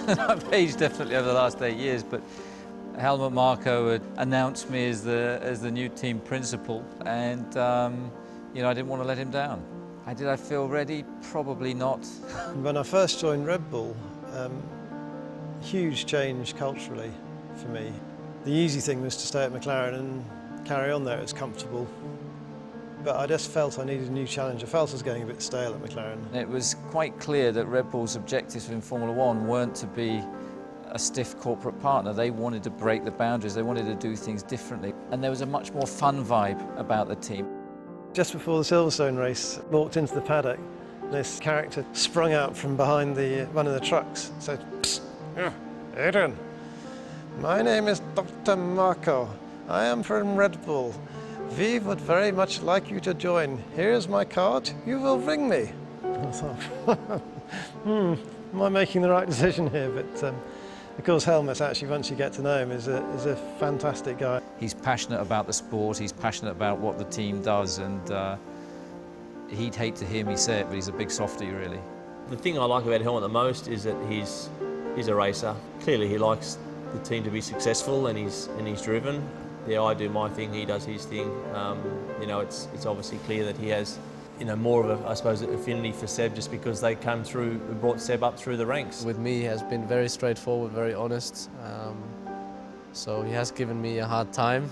I've aged definitely over the last 8 years, but Helmut Marko had announced me as the new team principal, and you know, I didn't want to let him down. Did I feel ready? Probably not. When I first joined Red Bull, huge change culturally for me. The easy thing was to stay at McLaren and carry on there. It was comfortable. But I just felt I needed a new challenge. I felt I was getting a bit stale at McLaren. It was quite clear that Red Bull's objectives in Formula One weren't to be a stiff corporate partner. They wanted to break the boundaries. They wanted to do things differently. And there was a much more fun vibe about the team. Just before the Silverstone race, I walked into the paddock. This character sprung out from behind one of the trucks and said, "Psst, Adrian, my name is Dr. Marko. I am from Red Bull. We would very much like you to join. Here's my card. You will ring me." I thought, am I making the right decision here? But of course, Helmut, actually, once you get to know him, is a fantastic guy. He's passionate about the sport. He's passionate about what the team does, and he'd hate to hear me say it, but he's a big softie, really. The thing I like about Helmut the most is that he's a racer. Clearly, he likes the team to be successful, and he's driven. Yeah, I do my thing, he does his thing. You know, it's obviously clear that he has, you know, more of a, I suppose, affinity for Seb, just because they came through, brought Seb up through the ranks. With me, he has been very straightforward, very honest. So he has given me a hard time,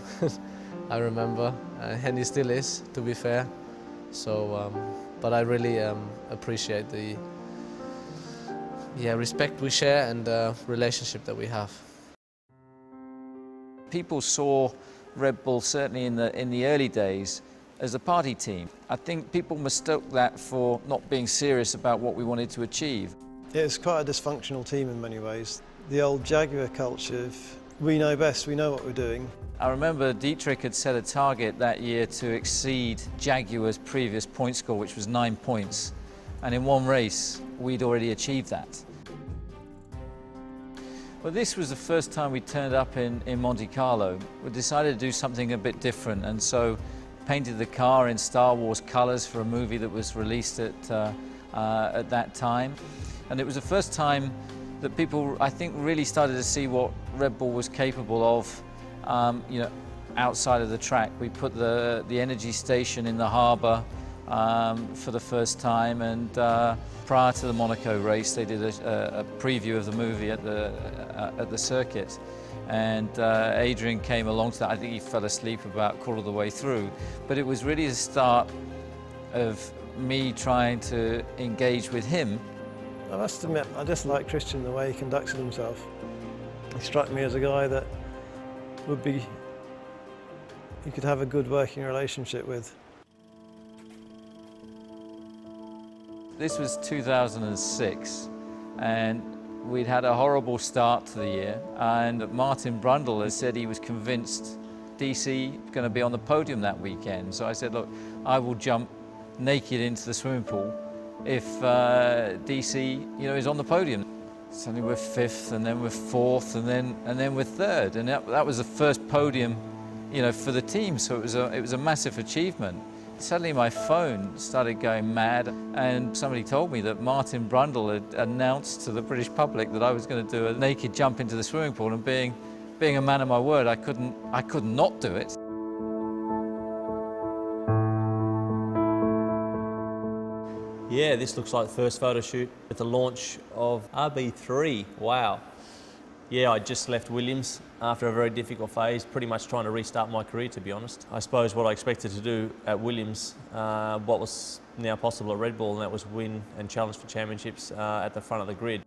I remember, and he still is, to be fair. So, but I really appreciate the respect we share and the relationship that we have. People saw Red Bull, certainly in the early days, as a party team. I think people mistook that for not being serious about what we wanted to achieve. It was quite a dysfunctional team in many ways. The old Jaguar culture of, we know best, we know what we're doing. I remember Dietrich had set a target that year to exceed Jaguar's previous point score, which was 9 points. And in one race, we'd already achieved that. Well, this was the first time we turned up in Monte Carlo. We decided to do something a bit different, and so painted the car in Star Wars colours for a movie that was released at that time. And it was the first time that people, I think, really started to see what Red Bull was capable of, you know, outside of the track. We put the energy station in the harbour for the first time, and prior to the Monaco race, they did a preview of the movie at the circuit, and Adrian came along to that. I think he fell asleep about a quarter of the way through, but it was really the start of me trying to engage with him. I must admit, I just like Christian the way he conducted himself. He struck me as a guy that you could have a good working relationship with. This was 2006, and we'd had a horrible start to the year, and Martin Brundle had said he was convinced DC was going to be on the podium that weekend. So I said, look, I will jump naked into the swimming pool if DC, you know, is on the podium. Suddenly we're fifth, and then we're fourth, and then we're third, and that was the first podium, you know, for the team. So it was a massive achievement. Suddenly my phone started going mad, and somebody told me that Martin Brundle had announced to the British public that I was going to do a naked jump into the swimming pool, and being a man of my word, I couldn't not do it. Yeah, this looks like the first photo shoot at the launch of RB3. Wow. Yeah, I just left Williams after a very difficult phase, pretty much trying to restart my career, to be honest. I suppose what I expected to do at Williams, what was now possible at Red Bull, and that was win and challenge for championships at the front of the grid.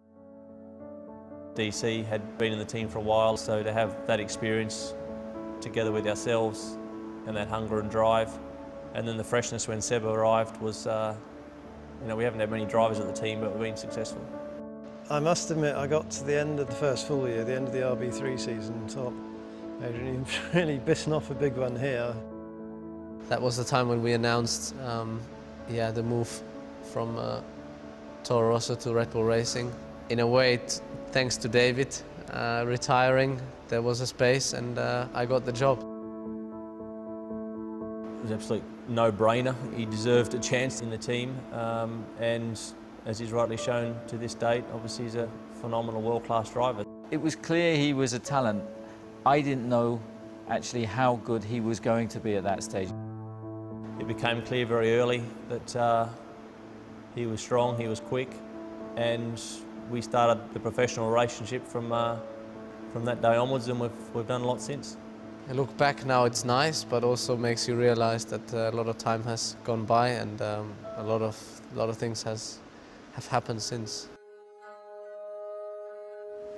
DC had been in the team for a while, so to have that experience together with ourselves and that hunger and drive, and then the freshness when Seb arrived was, you know, we haven't had many drivers at the team, but we've been successful. I must admit, I got to the end of the first full year, the end of the RB3 season, and thought, Adrian, you've really bitten off a big one here. That was the time when we announced the move from Toro Rosso to Red Bull Racing. In a way, thanks to David retiring, there was a space, and I got the job. It was an absolute no-brainer. He deserved a chance in the team, and as he's rightly shown to this date. Obviously he's a phenomenal world-class driver. It was clear he was a talent. I didn't know actually how good he was going to be at that stage. It became clear very early that he was strong, he was quick, and we started the professional relationship from that day onwards, and we've done a lot since. I look back now, it's nice, but also makes you realise that a lot of time has gone by, and a lot of things have happened since.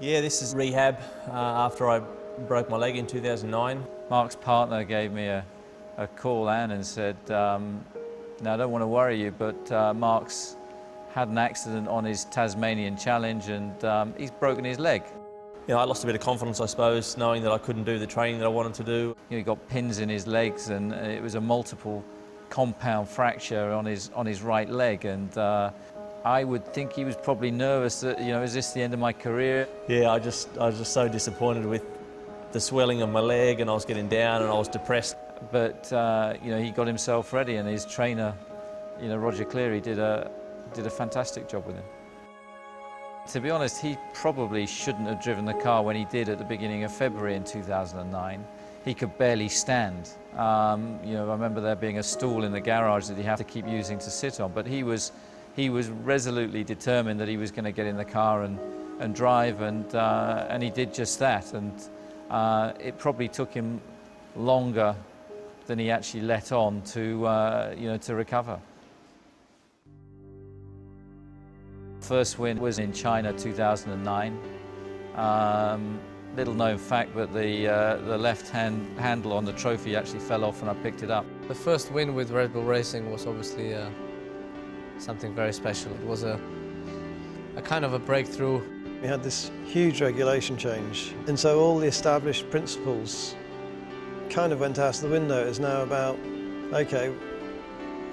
Yeah, this is rehab after I broke my leg in 2009. Mark's partner gave me a call, Anne, and said, now I don't want to worry you, but Mark's had an accident on his Tasmanian challenge and he's broken his leg. You know, I lost a bit of confidence, I suppose, knowing that I couldn't do the training that I wanted to do. You know, he got pins in his legs and it was a multiple compound fracture on his right leg, and I would think he was probably nervous that, you know, is this the end of my career? Yeah, I was just so disappointed with the swelling of my leg, and I was getting down and I was depressed. But you know, he got himself ready, and his trainer, you know, Roger Cleary, did a fantastic job with him. To be honest, he probably shouldn't have driven the car when he did at the beginning of February in 2009. He could barely stand. You know, I remember there being a stool in the garage that he had to keep using to sit on, but he was resolutely determined that he was going to get in the car and drive, and he did just that. And it probably took him longer than he actually let on to you know, to recover. First win was in China 2009. Little known fact, but the left handle on the trophy actually fell off when I picked it up. The first win with Red Bull Racing was obviously something very special. It was a kind of a breakthrough. We had this huge regulation change, and so all the established principles kind of went out of the window. It's now about, okay,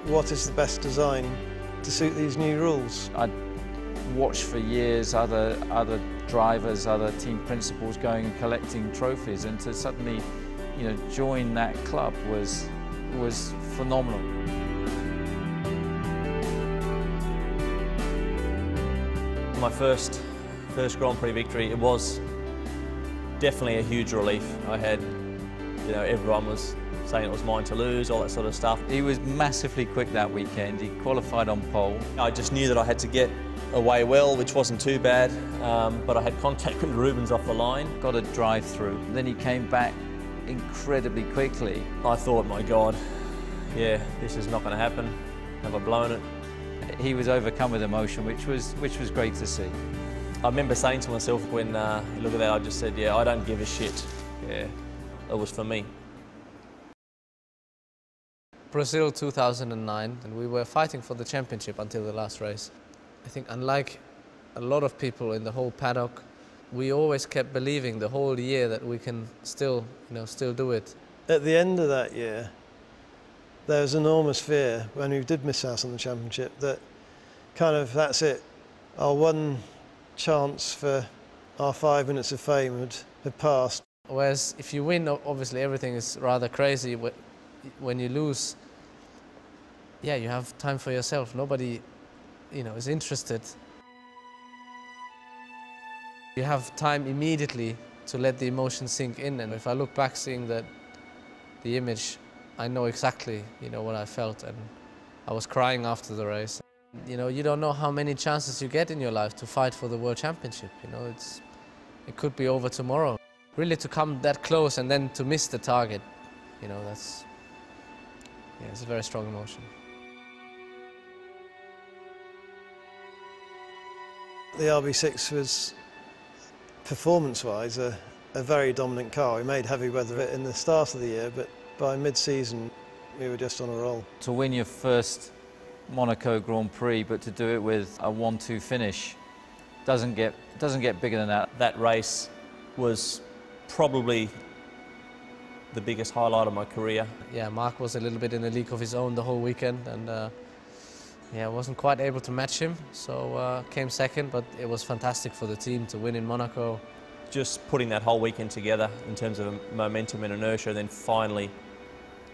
what is the best design to suit these new rules? I'd watched for years other drivers, other team principals going and collecting trophies, and to suddenly, you know, join that club was phenomenal. My first Grand Prix victory, it was definitely a huge relief. I had, you know, everyone was saying it was mine to lose, all that sort of stuff. He was massively quick that weekend. He qualified on pole. I just knew that I had to get away well, which wasn't too bad, but I had contact with Rubens off the line. Got a drive through. Then he came back incredibly quickly. I thought, my God, yeah, this is not going to happen. Have I blown it? He was overcome with emotion, which was great to see. I remember saying to myself when you look at that, I just said, yeah, I don't give a shit. Yeah, it was for me. Brazil 2009, and we were fighting for the championship until the last race. I think unlike a lot of people in the whole paddock, we always kept believing the whole year that we can still do it. At the end of that year, there was enormous fear when we did miss out on the championship that kind of, that's it, our one chance for our 5 minutes of fame had passed. Whereas if you win, obviously everything is rather crazy. When you lose, yeah, you have time for yourself. Nobody, you know, is interested. You have time immediately to let the emotion sink in, and if I look back seeing the image, I know exactly, you know, what I felt, and I was crying after the race. You know, you don't know how many chances you get in your life to fight for the World Championship. You know, it could be over tomorrow. Really, to come that close and then to miss the target, you know, it's a very strong emotion. The RB6 was, performance-wise, a very dominant car. We made heavy weather of it in the start of the year, but by mid-season, we were just on a roll. To win your first Monaco Grand Prix, but to do it with a 1-2 finish, doesn't get bigger than that. That race was probably the biggest highlight of my career. Yeah, Mark was a little bit in a league of his own the whole weekend, and yeah, I wasn't quite able to match him, so came second, but it was fantastic for the team to win in Monaco. Just putting that whole weekend together in terms of momentum and inertia, then finally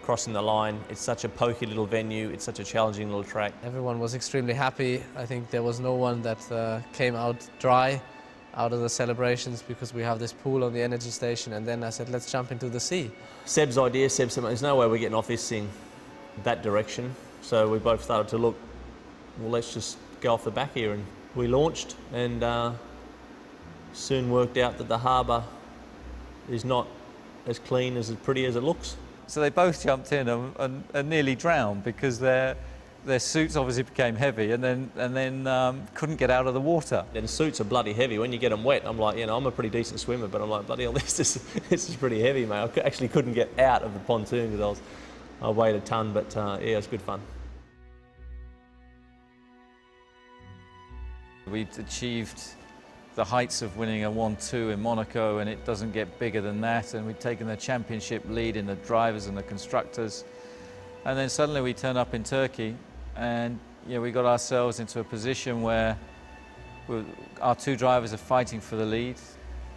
crossing the line. It's such a pokey little venue, it's such a challenging little track. Everyone was extremely happy. I think there was no one that came out dry out of the celebrations, because we have this pool on the energy station, and then I said, let's jump into the sea. Seb's idea, Seb said, there's no way we're getting off this thing that direction. So we both started to look, well, let's just go off the back here, and we launched, and soon worked out that the harbour is not as clean, as pretty as it looks. So they both jumped in and nearly drowned, because their suits obviously became heavy, and then couldn't get out of the water. And suits are bloody heavy. When you get them wet, I'm like, you know, I'm a pretty decent swimmer, but I'm like, bloody hell, this is pretty heavy, mate. I actually couldn't get out of the pontoon because I weighed a ton, but yeah, it was good fun. We'd achieved the heights of winning a 1-2 in Monaco, and it doesn't get bigger than that, and we'd taken the championship lead in the drivers and the constructors. And then suddenly we turn up in Turkey, and we got ourselves into a position where our two drivers are fighting for the lead,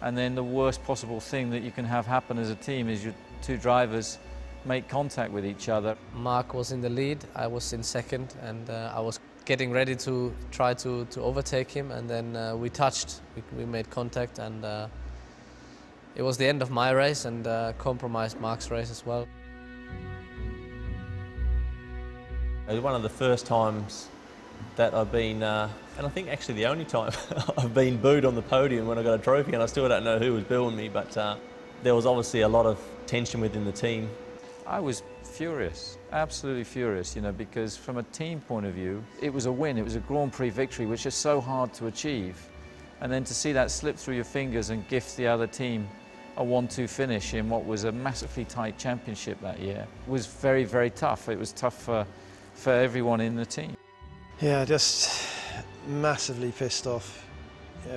and then the worst possible thing that you can have happen as a team is your two drivers make contact with each other. Mark was in the lead, I was in second, and I was getting ready to try to overtake him, and then we touched, we made contact, and it was the end of my race, and compromised Mark's race as well. It was one of the first times that I've been, and I think actually the only time, I've been booed on the podium when I got a trophy, and I still don't know who was booing me, but there was obviously a lot of tension within the team. I was furious, absolutely furious, because from a team point of view, it was a win, it was a Grand Prix victory, which is so hard to achieve. And then to see that slip through your fingers and gift the other team a 1-2 finish in what was a massively tight championship that year was very, very tough. It was tough for everyone in the team. Yeah, just massively pissed off.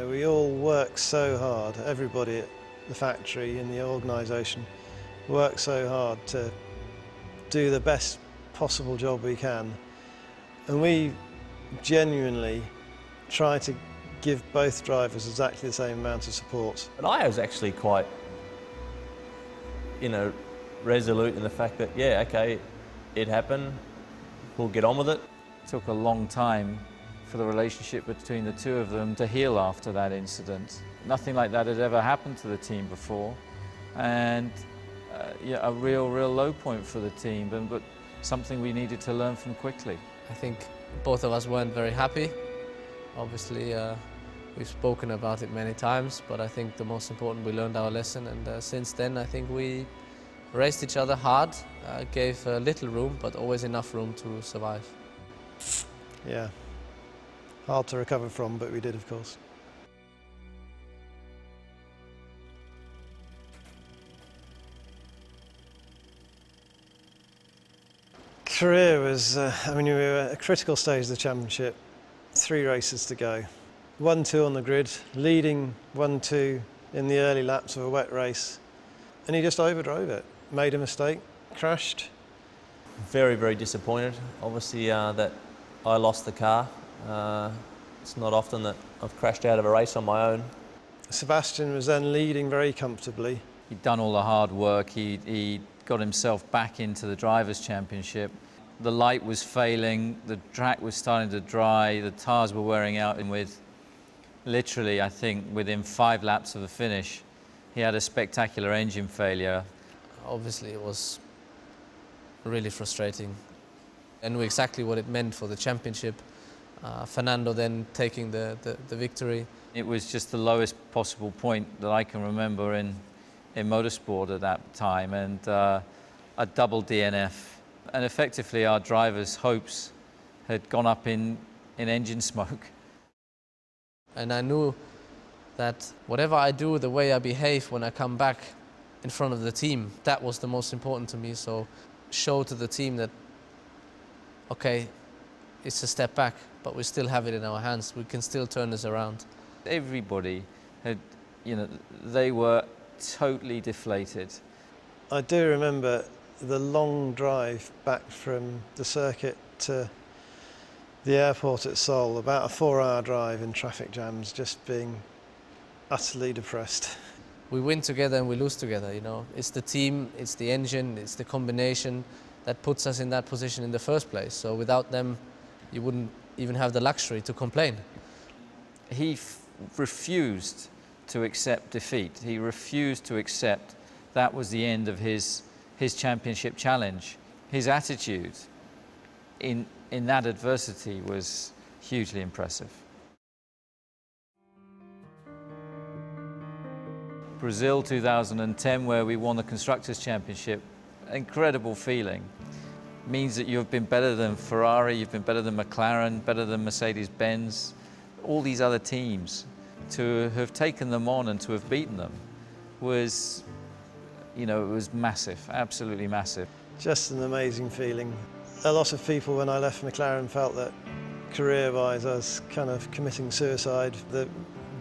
We all work so hard, everybody at the factory and the organisation work so hard to do the best possible job we can, and we genuinely try to give both drivers exactly the same amount of support. But I was actually quite, resolute in the fact that, yeah, okay, it happened, we'll get on with it. It took a long time for the relationship between the two of them to heal after that incident. Nothing like that had ever happened to the team before, and a real low point for the team, but something we needed to learn from quickly. I think both of us weren't very happy. Obviously, we've spoken about it many times, but I think the most important, we learned our lesson, and since then I think we raced each other hard, gave little room, but always enough room to survive. Yeah, hard to recover from, but we did, of course. Career was, we were at a critical stage of the championship, 3 races to go. 1-2 on the grid, leading 1-2 in the early laps of a wet race, and he just overdrove it, made a mistake, crashed. Very, very disappointed, obviously, that I lost the car. It's not often that I've crashed out of a race on my own. Sebastian was then leading very comfortably. He'd done all the hard work, he got himself back into the Drivers' Championship. The light was failing, the track was starting to dry, the tyres were wearing out, and with literally, I think, within 5 laps of the finish, he had a spectacular engine failure. Obviously, it was really frustrating. I knew exactly what it meant for the championship. Fernando then taking the victory. It was just the lowest possible point that I can remember in motorsport at that time, and a double DNF. And effectively our drivers' hopes had gone up in engine smoke. And I knew that whatever I do, the way I behave when I come back in front of the team, that was the most important to me. So show to the team that, okay, it's a step back, but we still have it in our hands. We can still turn this around. Everybody had, they were totally deflated. I do remember the long drive back from the circuit to the airport at Seoul, about a 4-hour drive in traffic jams, just being utterly depressed. we win together and we lose together, you know. It's the team, it's the engine, it's the combination that puts us in that position in the first place. So without them, you wouldn't even have the luxury to complain. He refused to accept defeat. He refused to accept that was the end of his championship challenge. His attitude in that adversity was hugely impressive. Brazil 2010, where we won the Constructors' Championship, incredible feeling. Means that you've been better than Ferrari, you've been better than McLaren, better than Mercedes-Benz, all these other teams. To have taken them on and to have beaten them was, you know, it was massive, absolutely massive. Just an amazing feeling. A lot of people when I left McLaren felt that career-wise I was kind of committing suicide. There'd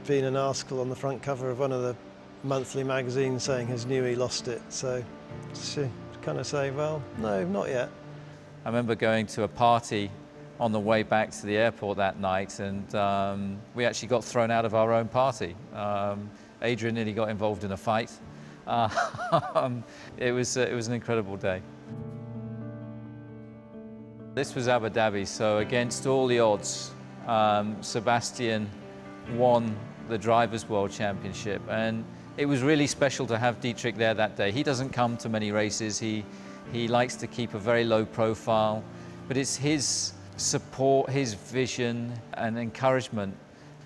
been an article on the front cover of one of the monthly magazines saying, "Has Newey lost it?" So to kind of say, well, no, not yet. I remember going to a party on the way back to the airport that night, and we actually got thrown out of our own party. Adrian nearly got involved in a fight. It was an incredible day. This was Abu Dhabi, so against all the odds, Sebastian won the Drivers' World Championship, and it was really special to have Dietrich there that day. He doesn't come to many races. He likes to keep a very low profile, but it's his support, his vision and encouragement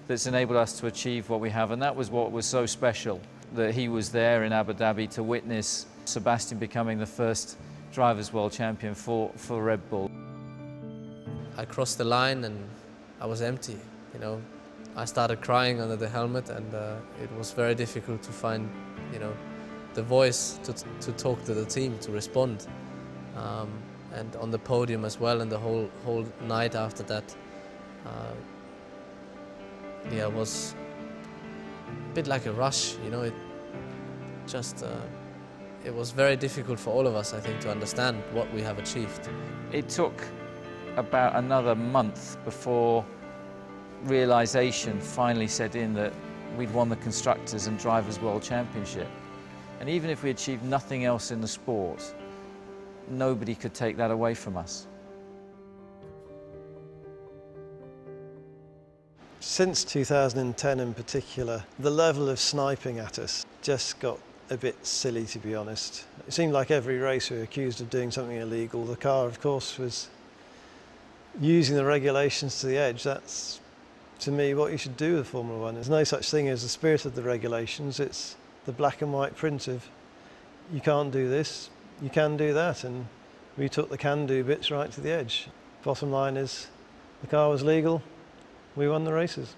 that's enabled us to achieve what we have, and that was what was so special, that he was there in Abu Dhabi to witness Sebastian becoming the first Drivers' World Champion for Red Bull. I crossed the line and I was empty, you know. I started crying under the helmet, and it was very difficult to find, you know, the voice to talk to the team, to respond. And on the podium as well, and the whole night after that, yeah, it was a bit like a rush, you know. It was very difficult for all of us, I think, to understand what we have achieved. It took about another month before realization finally set in that we'd won the Constructors and Drivers' World Championship. And even if we achieved nothing else in the sport, nobody could take that away from us. Since 2010 in particular, the level of sniping at us just got a bit silly, to be honest. It seemed like every race we were accused of doing something illegal. The car, of course, was using the regulations to the edge. That's, to me, what you should do with Formula One. There's no such thing as the spirit of the regulations. It's the black and white print of, you can't do this, you can do that, and we took the can-do bits right to the edge. Bottom line is, the car was legal, we won the races.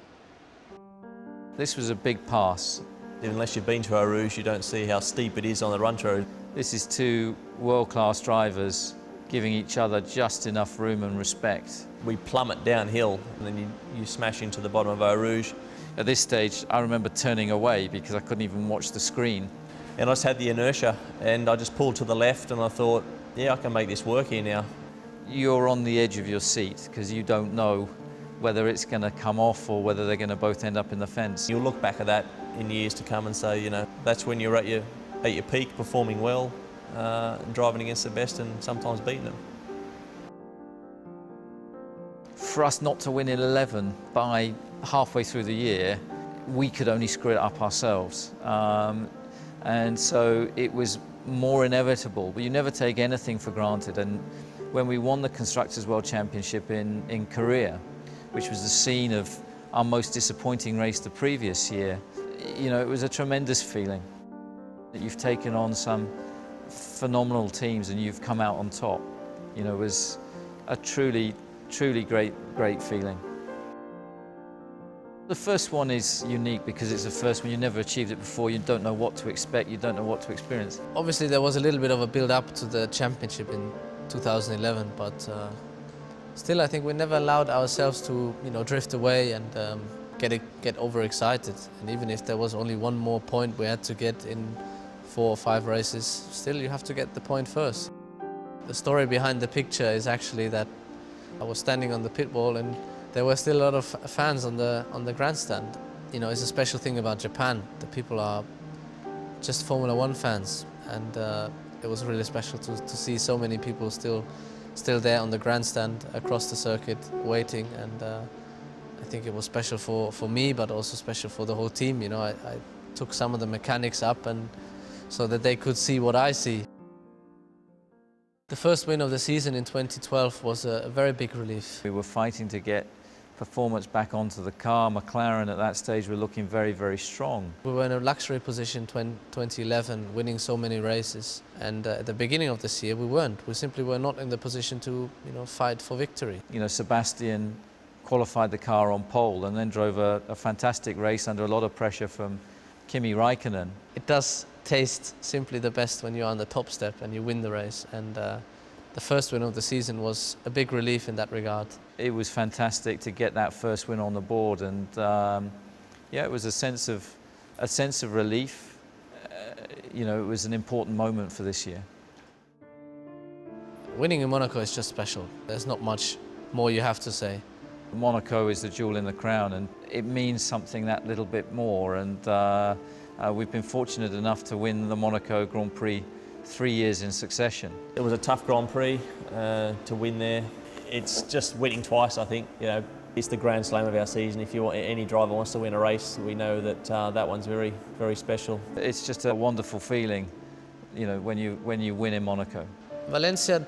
This was a big pass. Unless you've been to Eau Rouge, you don't see how steep it is on the run road. This is two world-class drivers giving each other just enough room and respect. We plummet downhill, and then you smash into the bottom of Eau Rouge. At this stage, I remember turning away because I couldn't even watch the screen. And I just had the inertia, and I just pulled to the left, and I thought, yeah, I can make this work here now. You're on the edge of your seat because you don't know whether it's going to come off or whether they're going to both end up in the fence. You'll look back at that in years to come and say, you know, that's when you're at your peak, performing well, driving against the best and sometimes beating them. For us not to win in 11 by halfway through the year, we could only screw it up ourselves. And so it was more inevitable, but you never take anything for granted. And when we won the Constructors' World Championship in Korea, which was the scene of our most disappointing race the previous year, you know, it was a tremendous feeling. You've taken on some phenomenal teams and you've come out on top. You know, it was a truly great feeling. The first one is unique because it's the first one. You never achieved it before. You don't know what to expect. You don't know what to experience. Obviously, there was a little bit of a build-up to the championship in 2011, but still, I think we never allowed ourselves to, you know, drift away and get overexcited. And even if there was only one more point we had to get in 4 or 5 races, still you have to get the point first. The story behind the picture is actually that I was standing on the pit wall and there were still a lot of fans on the grandstand. You know, it's a special thing about Japan. The people are just Formula One fans, and it was really special to see so many people still there on the grandstand across the circuit waiting, and I think it was special for me, but also special for the whole team. You know, I took some of the mechanics up and so that they could see what I see. The first win of the season in 2012 was a very big relief. We were fighting to get performance back onto the car. McLaren at that stage were looking very, very strong. We were in a luxury position 2011, winning so many races, and at the beginning of this year we weren't. We simply were not in the position to, you know, fight for victory. You know, Sebastian qualified the car on pole and then drove a fantastic race under a lot of pressure from Kimi Räikkönen. It does taste simply the best when you're on the top step and you win the race, and the first win of the season was a big relief in that regard. It was fantastic to get that first win on the board, and yeah, it was a sense of relief. You know, it was an important moment for this year. Winning in Monaco is just special. There's not much more you have to say. Monaco is the jewel in the crown, and it means something that little bit more, and we've been fortunate enough to win the Monaco Grand Prix 3 years in succession. It was a tough Grand Prix to win there. It's just winning twice, I think. You know, it's the grand slam of our season. If any driver wants to win a race, we know that that one's very, very special. It's just a wonderful feeling, you know, when you win in Monaco. Valencia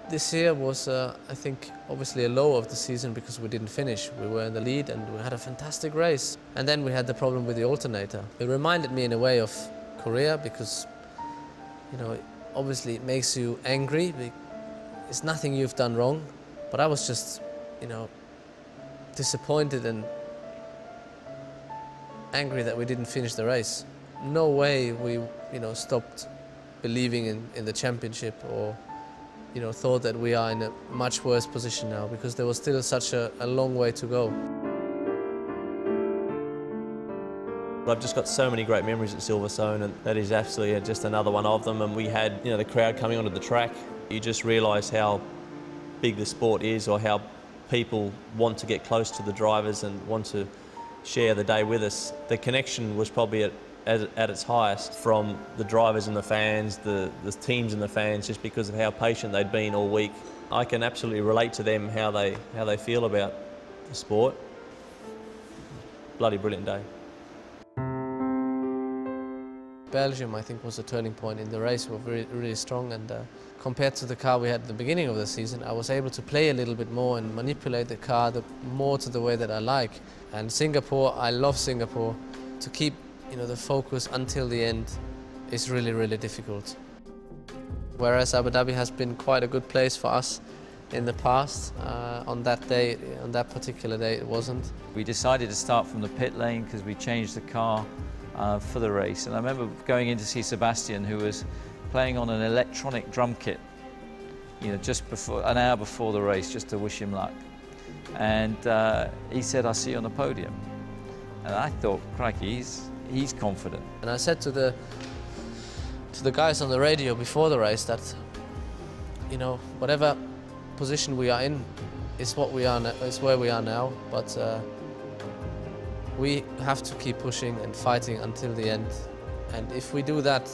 this year was, I think, obviously a low of the season because we didn't finish. We were in the lead and we had a fantastic race. And then we had the problem with the alternator. It reminded me in a way of Korea because, you know, obviously it makes you angry. It's nothing you've done wrong. But I was just, you know, disappointed and angry that we didn't finish the race. No way we, you know, stopped believing in the championship or, you know, thought that we are in a much worse position now because there was still such a long way to go. I've just got so many great memories at Silverstone, and that is absolutely just another one of them. And we had, you know, the crowd coming onto the track. You just realise how big the sport is, or how people want to get close to the drivers and want to share the day with us. The connection was probably at its highest from the drivers and the fans, the teams and the fans, just because of how patient they'd been all week. I can absolutely relate to them how they feel about the sport. Bloody brilliant day. Belgium, I think, was a turning point in the race. We were really strong, and compared to the car we had at the beginning of the season, I was able to play a little bit more and manipulate the car more to the way that I like. And Singapore, I love Singapore. To keep, you know, the focus until the end is really, really difficult. Whereas Abu Dhabi has been quite a good place for us in the past, on that particular day it wasn't. We decided to start from the pit lane because we changed the car for the race, and I remember going in to see Sebastian, who was playing on an electronic drum kit, you know, just before, an hour before the race, just to wish him luck. And he said, "I'll see you on the podium." And I thought, crikey, he's confident. And I said to the guys on the radio before the race that, you know, whatever position we are in is what we are, is where we are now, but we have to keep pushing and fighting until the end. And if we do that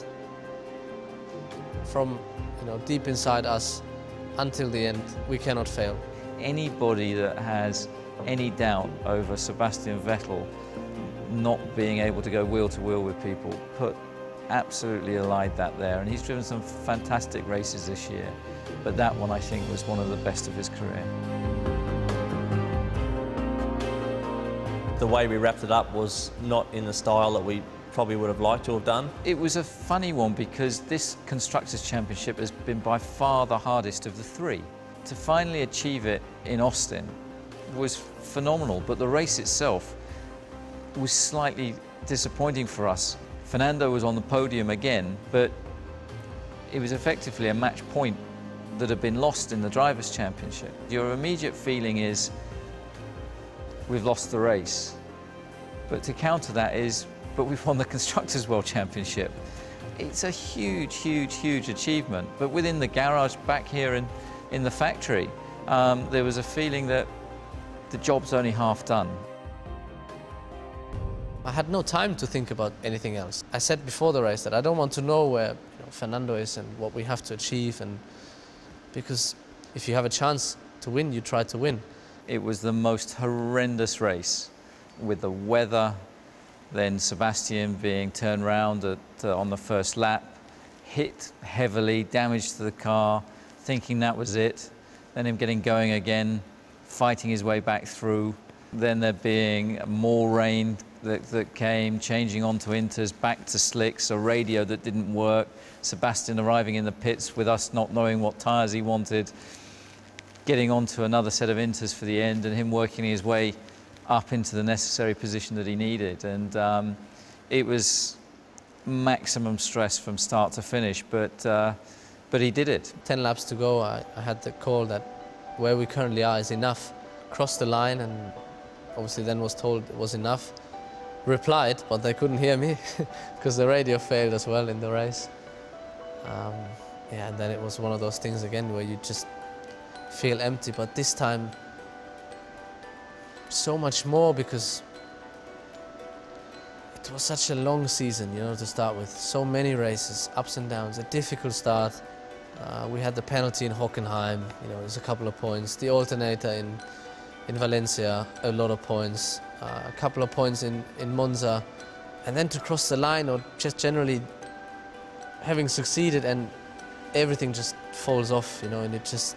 from, you know, deep inside us until the end, we cannot fail. Anybody that has any doubt over Sebastian Vettel not being able to go wheel to wheel with people, absolutely allied that there. And he's driven some fantastic races this year, but that one I think was one of the best of his career. The way we wrapped it up was not in the style that we probably would have liked to have done. It was a funny one because this Constructors' Championship has been by far the hardest of the three. To finally achieve it in Austin was phenomenal, but the race itself was slightly disappointing for us. Fernando was on the podium again, but it was effectively a match point that had been lost in the Drivers' Championship. Your immediate feeling is, we've lost the race. But to counter that is, but we've won the Constructors' World Championship. It's a huge, huge, huge achievement. But within the garage back here in the factory, there was a feeling that the job's only half done. I had no time to think about anything else. I said before the race that I don't want to know where Fernando is and what we have to achieve, and because if you have a chance to win, you try to win. It was the most horrendous race with the weather, then Sebastian being turned round on the first lap, hit heavily, damage to the car, thinking that was it, then him getting going again, fighting his way back through, then there being more rain that came, changing onto inters, back to slicks, a radio that didn't work, Sebastian arriving in the pits with us not knowing what tyres he wanted, getting onto another set of inters for the end, and him working his way up into the necessary position that he needed. And it was maximum stress from start to finish, but he did it. 10 laps to go, I had the call that where we currently are is enough. Crossed the line and obviously then was told it was enough. Replied, but they couldn't hear me because the radio failed as well in the race. Yeah, and then it was one of those things again where you just feel empty, but this time so much more, because it was such a long season, you know, to start with. So many races, ups and downs, a difficult start. We had the penalty in Hockenheim, you know, there's a couple of points. The alternator in Valencia, a lot of points. A couple of points in Monza. And then to cross the line, or just generally having succeeded, and everything just falls off, you know, and it just,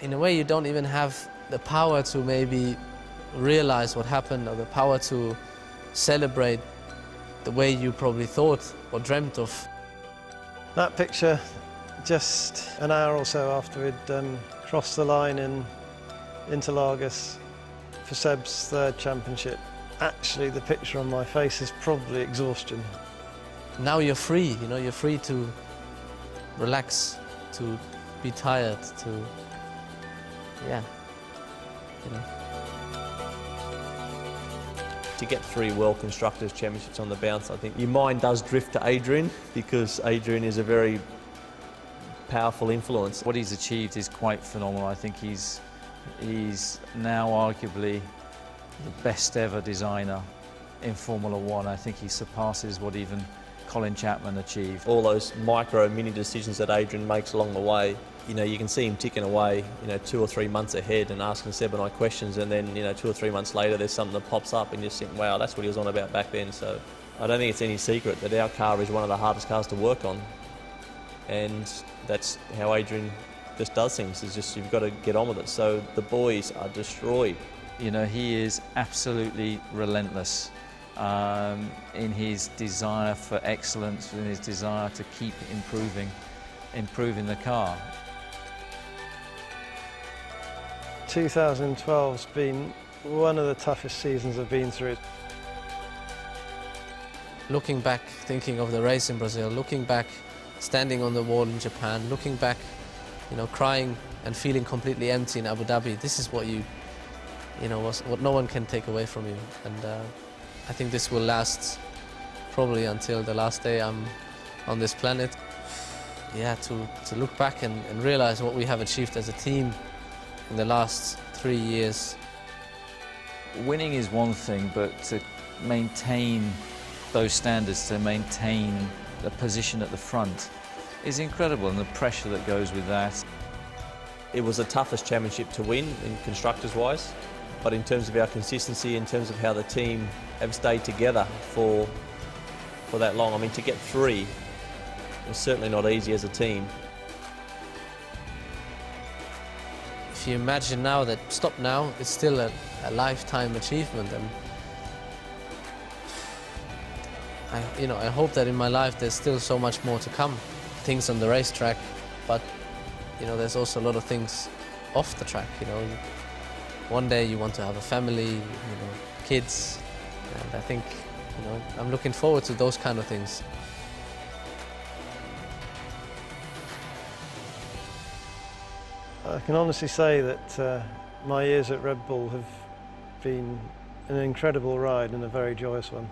in a way, you don't even have the power to maybe realize what happened, or the power to celebrate the way you probably thought or dreamt of. That picture, just an hour or so after we'd crossed the line in Interlagos for Seb's third championship. Actually, the picture on my face is probably exhaustion. Now you're free, you know, you're free to relax, to be tired, to, yeah, you know. To get 3 World Constructors' Championships on the bounce, I think your mind does drift to Adrian, because Adrian is a very powerful influence. What he's achieved is quite phenomenal. I think he's now arguably the best ever designer in Formula One. I think he surpasses what even Colin Chapman achieved. All those mini decisions that Adrian makes along the way, you know, you can see him ticking away, you know, 2 or 3 months ahead and asking Seb and I questions, and then, you know, 2 or 3 months later there's something that pops up and you just think, wow, that's what he was on about back then. So I don't think it's any secret that our car is one of the hardest cars to work on, and that's how Adrian just does things. It's just, you've got to get on with it. So the boys are destroyed. You know, he is absolutely relentless in his desire for excellence, in his desire to keep improving the car. 2012's been one of the toughest seasons I've been through. Looking back, thinking of the race in Brazil, looking back, standing on the wall in Japan, looking back, you know, crying and feeling completely empty in Abu Dhabi. This is what you know, what no one can take away from you. And I think this will last probably until the last day I'm on this planet. Yeah, to look back and realize what we have achieved as a team in the last 3 years. Winning is one thing, but to maintain those standards, to maintain the position at the front is incredible, and the pressure that goes with that. It was the toughest championship to win in constructors-wise, but in terms of our consistency, in terms of how the team have stayed together for that long, I mean, to get 3 was certainly not easy as a team. If you imagine now that stop now, it's still a lifetime achievement, and I hope that in my life there's still so much more to come. Things on the racetrack, but you know, there's also a lot of things off the track. You know, one day you want to have a family, you know, kids, and I think, you know, I'm looking forward to those kind of things. I can honestly say that my years at Red Bull have been an incredible ride and a very joyous one.